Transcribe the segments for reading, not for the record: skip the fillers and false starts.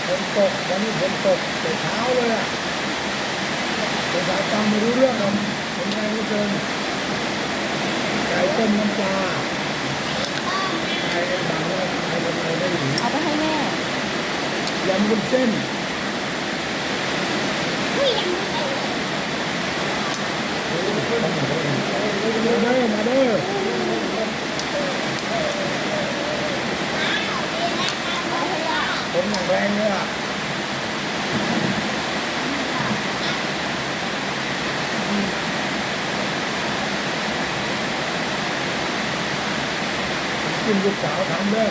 ฝนตกวันนี้ฝนตกแต่เช้าเลยอ่ะภาษาฟังไม่รู้เรื่องหรอกเป็นไงก็เกินไก่ต้มน้ำปลาไก่บางว่าไก่ทำไมได้หรือ เอาไปให้แม่ ยำวุ้นเส้น มาเด้อผมอย่างแรงเลยอ่ะกินลูกสาวทำเด้อ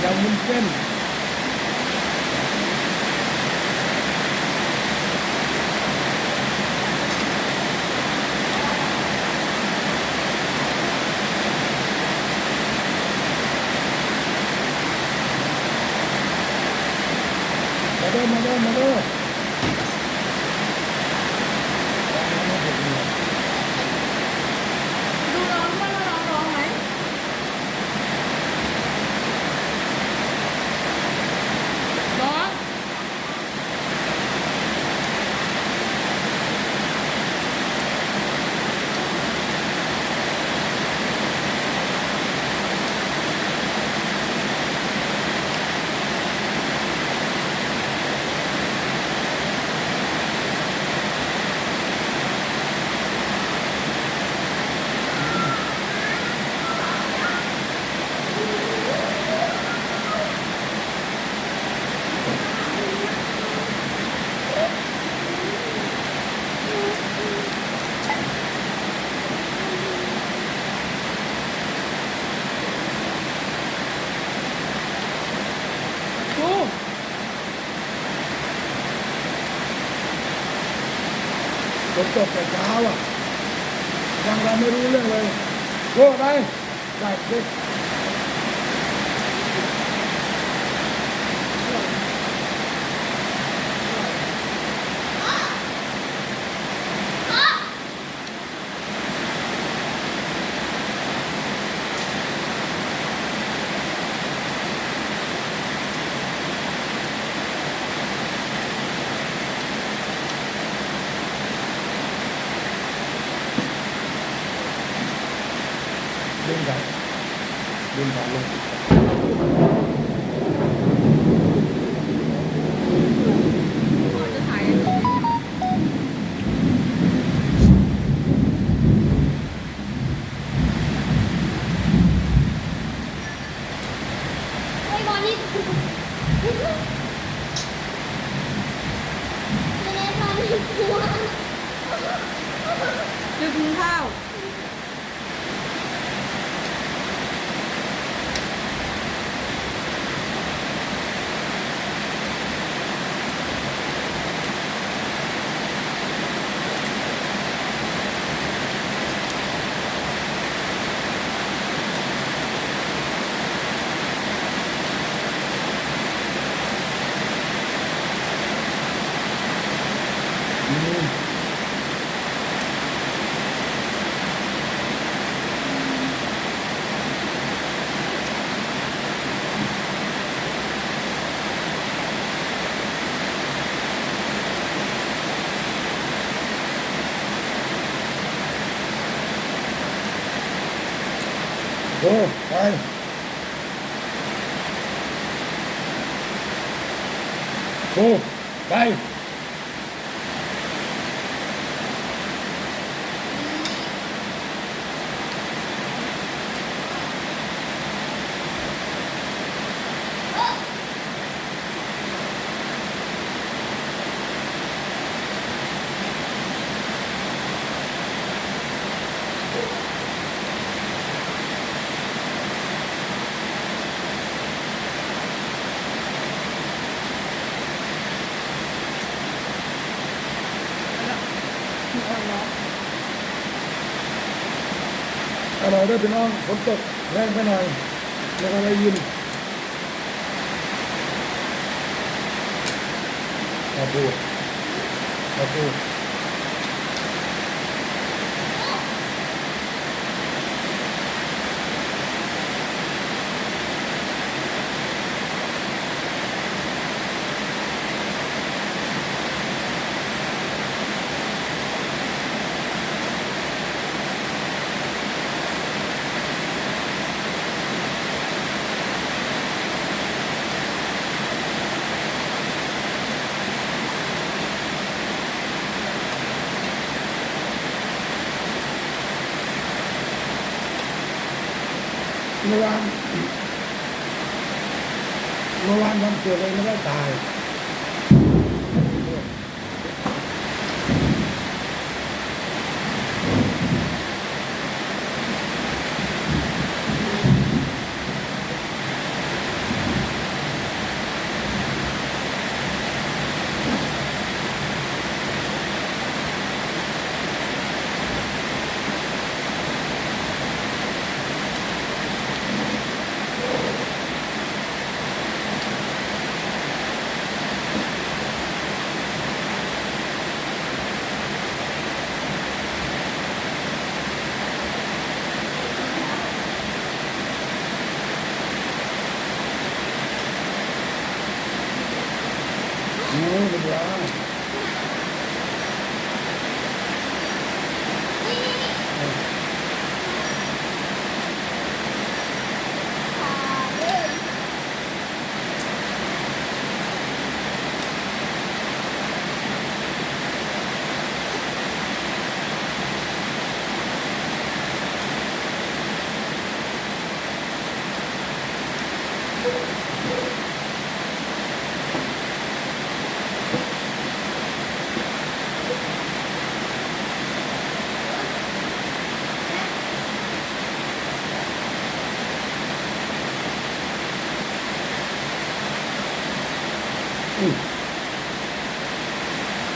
ยำวุ้นเส้นมาเด้อดูร้องว่าเราร้องไหมร้องดู ฝนตกแต่เช้าอ่ะยังเราไม่รู้เรื่องเลยโก้ไปได้ดิ ดึงกันลงขอจะถ่ายอย่างนี้ไอ้บอลนี่ไม่ได้บอลนี่กลัว จะกินข้าวโก้ไปโก้ไป อร่อยด้วยพี่น้องฝนตกแรงไปหน่อยแล้วก็ได้ยินขอบคุณขอบคุณเมื่อวานทำเกิดเลยไม่ได้ตายเป็นไร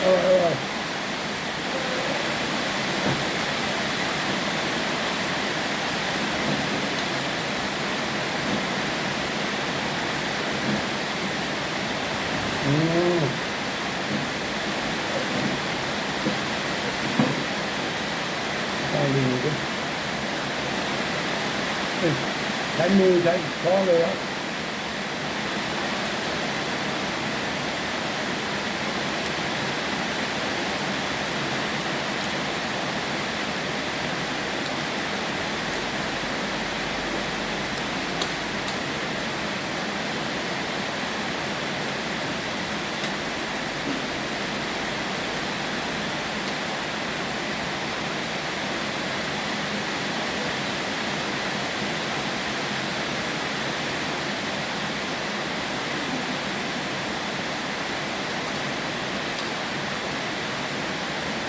อร่อยต้องดีด้วยใช้มือใช้ช้อนเลยครับ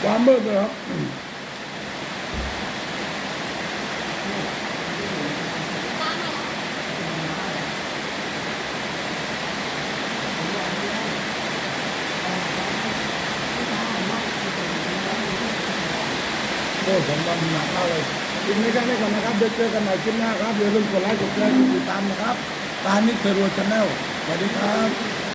ความมืดเลยครับโอ้ผมว่าหนักมากเลยกินไม่กันได้ก่อนนะครับเดี๋ยวเจอกันใหม่คลิปหน้าครับอย่าลืมกดไลค์กดแชร์กดติดตามนะครับตานิดเทอร์โรชาแนลสวัสดีครับ